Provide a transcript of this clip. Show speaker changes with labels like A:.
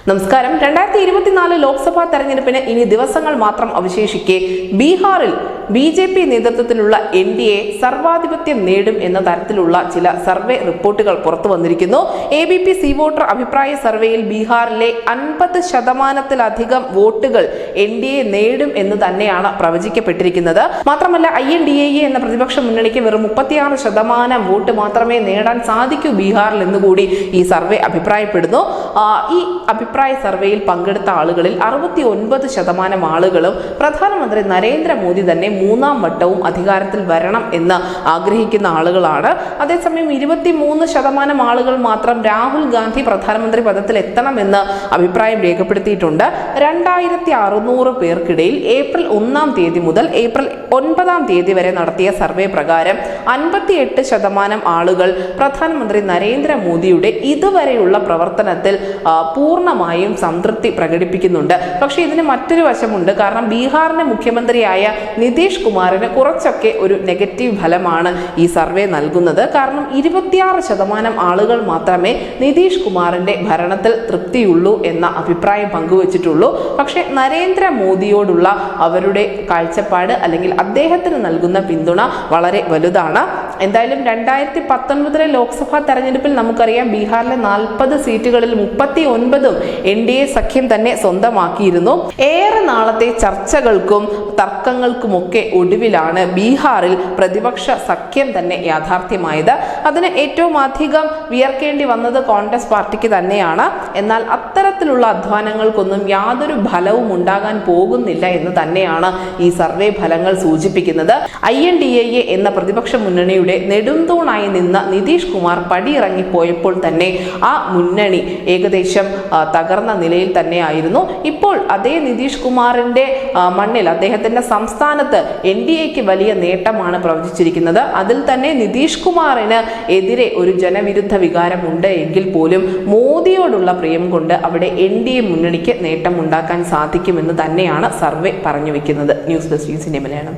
A: നമസ്കാരം. 2024 ലോക്സഭാ തെരഞ്ഞെടുപ്പിന് ഇനി ദിവസങ്ങൾ മാത്രം അവശേഷിക്കെ ബീഹാറിൽ BJP നേതൃത്വത്തിലുള്ള NDA സർവാധിപത്യം നേടും എന്ന തരത്തിലുള്ള ചില സർവേ റിപ്പോർട്ടുകൾ പുറത്തു വന്നിരിക്കുന്നു. ABP സി വോട്ടർ അഭിപ്രായ സർവേയിൽ ബീഹാറിലെ 50% വോട്ടുകൾ NDA നേടും എന്ന് തന്നെയാണ് പ്രവചിക്കപ്പെട്ടിരിക്കുന്നത്. മാത്രമല്ല INDAA എന്ന പ്രതിപക്ഷ മുന്നണിക്ക് വെറും 36% വോട്ട് മാത്രമേ നേടാൻ സാധിക്കൂ ബീഹാറിൽ എന്നുകൂടി ഈ സർവേ അഭിപ്രായപ്പെടുന്നു. ഈ അഭിപ്രായ സർവേയിൽ പങ്കെടുത്ത ആളുകളിൽ 69% ആളുകളും പ്രധാനമന്ത്രി നരേന്ദ്രമോദി തന്നെ 3ാം വട്ടവും അധികാരത്തിൽ വരണം എന്ന് ആഗ്രഹിക്കുന്ന ആളുകളാണ്. അതേസമയം 23% ആളുകൾ മാത്രം രാഹുൽ ഗാന്ധി പ്രധാനമന്ത്രി പദത്തിൽ എത്തണമെന്ന് അഭിപ്രായം രേഖപ്പെടുത്തിയിട്ടുണ്ട്. 2600 പേർക്കിടയിൽ ഏപ്രിൽ 1-ാം തീയതി മുതൽ ഏപ്രിൽ 9-ാം തീയതി വരെ നടത്തിയ സർവേ പ്രകാരം 58% ആളുകൾ പ്രധാനമന്ത്രി നരേന്ദ്രമോദിയുടെ ഇതുവരെയുള്ള പ്രവർത്തനത്തിൽ പൂർണ്ണമായും സംതൃപ്തി പ്രകടിപ്പിക്കുന്നുണ്ട്. പക്ഷേ ഇതിന് മറ്റൊരു വശമുണ്ട്. കാരണം ബീഹാറിന്റെ മുഖ്യമന്ത്രിയായ നിതീഷ് കുമാറിന് കുറച്ചൊക്കെ ഒരു നെഗറ്റീവ് ഫലമാണ് ഈ സർവേ നൽകുന്നത്. കാരണം 26% ആളുകൾ മാത്രമേ നിതീഷ് കുമാറിന്റെ ഭരണത്തിൽ തൃപ്തിയുള്ളൂ എന്ന അഭിപ്രായം പങ്കുവച്ചിട്ടുള്ളൂ. പക്ഷേ നരേന്ദ്രമോദിയോടുള്ള അവരുടെ കാഴ്ചപ്പാട് അല്ലെങ്കിൽ അദ്ദേഹത്തിന് നൽകുന്ന പിന്തുണ വളരെ വലുതാണ്. എന്തായാലും 2019 ലോക്സഭാ തെരഞ്ഞെടുപ്പിൽ നമുക്കറിയാം ബീഹാറിലെ 40 സീറ്റുകളിൽ 39 NDA സഖ്യം തന്നെ സ്വന്തമാക്കിയിരുന്നു. ഏറെ നാളത്തെ ചർച്ചകൾക്കും തർക്കങ്ങൾക്കുമൊക്കെ ഒടുവിലാണ് ബീഹാറിൽ പ്രതിപക്ഷ സഖ്യം തന്നെ യാഥാർത്ഥ്യമായത്. അതിന് ഏറ്റവും അധികം വിയർക്കേണ്ടി വന്നത് കോൺഗ്രസ് പാർട്ടിക്ക് തന്നെയാണ്. എന്നാൽ അത്തരത്തിലുള്ള അധ്വാനങ്ങൾക്കൊന്നും യാതൊരു ഫലവും ഉണ്ടാകാൻ പോകുന്നില്ല എന്ന് തന്നെയാണ് ഈ സർവേ ഫലങ്ങൾ സൂചിപ്പിക്കുന്നത്. INDAA എന്ന പ്രതിപക്ഷ മുന്നണിയുടെ നെടുന്തൂണായി നിന്ന നിതീഷ് കുമാർ പടിയിറങ്ങിപ്പോയപ്പോൾ തന്നെ ആ മുന്നണി ഏകദേശം തകർന്ന നിലയിൽ തന്നെയായിരുന്നു. ഇപ്പോൾ അതേ നിതീഷ് കുമാറിന്റെ മണ്ണിൽ അദ്ദേഹത്തിന്റെ സംസ്ഥാനത്ത് NDAക്ക് വലിയ നേട്ടമാണ് പ്രവചിച്ചിരിക്കുന്നത്. അതിൽ തന്നെ നിതീഷ് കുമാറിന് എതിരെ ഒരു ജനവിരുദ്ധ വികാരമുണ്ട് എങ്കിൽ പോലും മോദിയോടുള്ള പ്രിയം കൊണ്ട് അവിടെ NDA മുന്നണിക്ക് നേട്ടം ഉണ്ടാക്കാൻ സാധിക്കുമെന്ന് തന്നെയാണ് സർവേ പറഞ്ഞു വെക്കുന്നത്. News desk Malayalam.